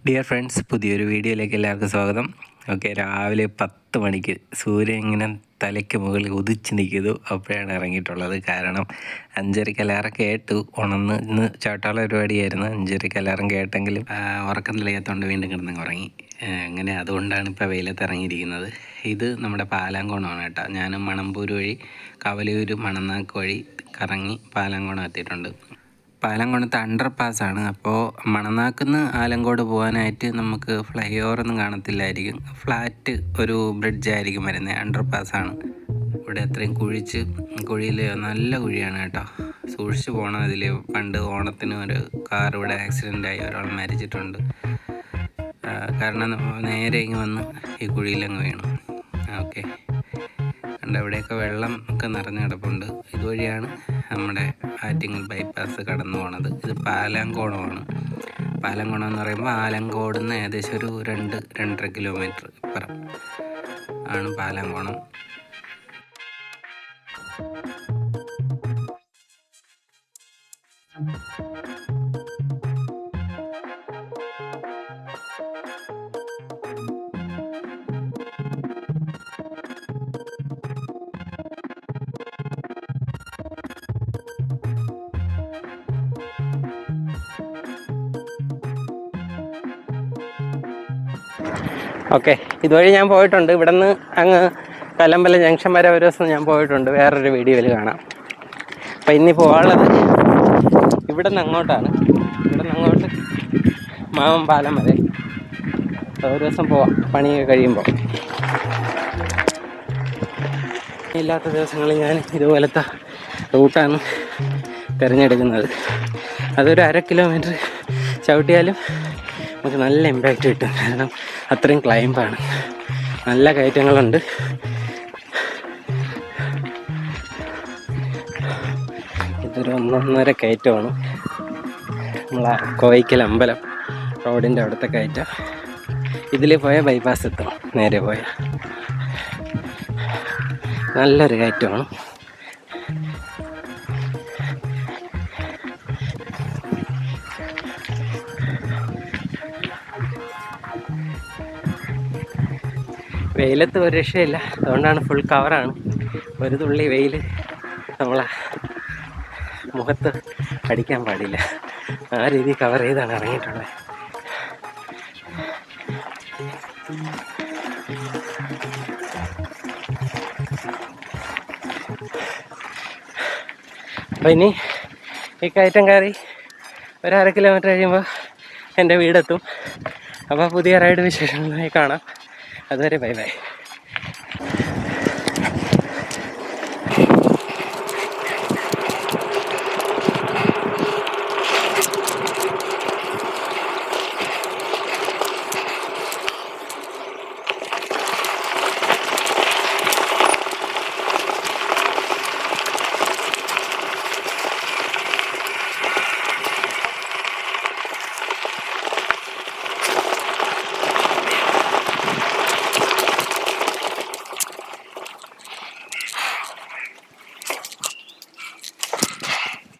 Dear friends, പുതിയൊരു വീഡിയോയിലേക്ക് എല്ലാവർക്കും സ്വാഗതം. ഓക്കെ, രാവിലെ 10 മണിക്ക് സൂര്യൻ ഇങ്ങനെ തലയ്ക്ക് മുകളിൽ ഉദിച്ച് നിൽക്കുന്നു. അപ്പോഴാണ് ഇറങ്ങിയിട്ടുള്ളത്. കാരണം 5:30 അലാറം കേട്ടു ഉണർന്ന്. ഇന്ന് ചാട്ടാള പരിപാടിയായിരുന്നു. 5:30 അലാറം കേട്ടെങ്കിലും ഉറക്കം തെളിയാത്തതുകൊണ്ട് വീണ്ടും കിടന്നങ്ങ് ഉറങ്ങി. അങ്ങനെ അതുകൊണ്ടാണ് ഇപ്പോൾ വെയിലത്ത് ഇറങ്ങിയിരിക്കുന്നത്. ഇത് നമ്മുടെ പാലാങ്കോണമാണ് കേട്ടോ. ഞാൻ മണമ്പൂർ വഴി കവലയൂർ മണനാക്ക് വഴി കറങ്ങി പാലാങ്കോണം എത്തിയിട്ടുണ്ട്. പാലങ്കോണത്ത് അണ്ടർ പാസ്സാണ്. അപ്പോൾ മണനാക്കുന്ന് ആലങ്കോട് പോകാനായിട്ട് നമുക്ക് ഫ്ലൈ ഓവറൊന്നും കാണത്തില്ലായിരിക്കും. ഫ്ലാറ്റ് ഒരു ബ്രിഡ്ജായിരിക്കും വരുന്നത്. അണ്ടർ പാസ്സാണ്. ഇവിടെ അത്രയും കുഴിയിൽ നല്ല കുഴിയാണ് കേട്ടോ. സൂക്ഷിച്ച് പോകണം. ഇതിൽ പണ്ട് ഓണത്തിന് ഒരു കാർ ഇവിടെ ആക്സിഡൻ്റായി ഒരാൾ മരിച്ചിട്ടുണ്ട്. കാരണം നേരെ ഇങ്ങ് വന്ന് ഈ കുഴിയിലങ്ങ് വീണു. ഓക്കെ, കണ്ട ഇവിടെയൊക്കെ വെള്ളം ഒക്കെ നിറഞ്ഞു കിടപ്പുണ്ട്. ഇതുവഴിയാണ് നമ്മുടെ ആറ്റിങ്ങൽ ബൈപ്പാസ് കടന്നു പോണത്. ഇത് പാലാങ്കോണമാണ്. പാലാങ്കോണം എന്ന് പറയുമ്പോൾ ആലങ്കോട് നിന്ന് ഏകദേശം ഒരു 2-2.5 കിലോമീറ്റർ ഇപ്പുറം ആണ് പാലാങ്കോണം. ഓക്കെ, ഇതുവഴി ഞാൻ പോയിട്ടുണ്ട്. ഇവിടെ നിന്ന് അങ്ങ് കല്ലമ്പലം ജംഗ്ഷൻ വരെ ഒരു ദിവസം ഞാൻ പോയിട്ടുണ്ട്. വേറൊരു വീഡിയോയിൽ കാണാം. അപ്പം ഇനി പോകാനുള്ളത് ഇവിടെ നിന്ന് അങ്ങോട്ടാണ്. ഇവിടെ നിന്ന് അങ്ങോട്ട് മാമൻ പാലം വരെ ഒരു ദിവസം പോവാം, പണിയൊക്കെ കഴിയുമ്പോൾ. ഇല്ലാത്ത ദിവസങ്ങളിൽ ഞാൻ ഇതുപോലത്തെ റൂട്ടാണ് തിരഞ്ഞെടുക്കുന്നത്. അതൊരു 1/2 കിലോമീറ്റർ ചവിട്ടിയാലും നമുക്ക് നല്ല ഇമ്പാക്റ്റ് കിട്ടും. കാരണം അത്രയും ക്ലൈംബാണ്, നല്ല കയറ്റങ്ങളുണ്ട്. ഇതൊരു 1.5 കയറ്റമാണ്. നമ്മളെ കോയിക്കൽ അമ്പലം റോഡിൻ്റെ അവിടുത്തെ കയറ്റം. ഇതിൽ പോയാൽ ബൈപ്പാസ് എത്തും. നേരെ പോയാൽ നല്ലൊരു കയറ്റമാണ്. വെയിലത്ത് ഒരു രക്ഷയില്ല. അതുകൊണ്ടാണ് ഫുൾ കവറാണ്. ഒരു തുള്ളി വെയിൽ നമ്മളെ മുഖത്ത് അടിക്കാൻ പാടില്ല. ആ രീതി കവർ ചെയ്താണ് ഇറങ്ങിയിട്ടുള്ളത്. അപ്പോൾ ഇനി ഈ കയറ്റം കയറി ഒരു 1/2 കിലോമീറ്റർ കഴിയുമ്പോൾ എൻ്റെ വീടെത്തും. അപ്പോൾ പുതിയ റൈഡ് വിശേഷങ്ങളുമായി കാണാം. അതുവരെ ബൈ ബൈ.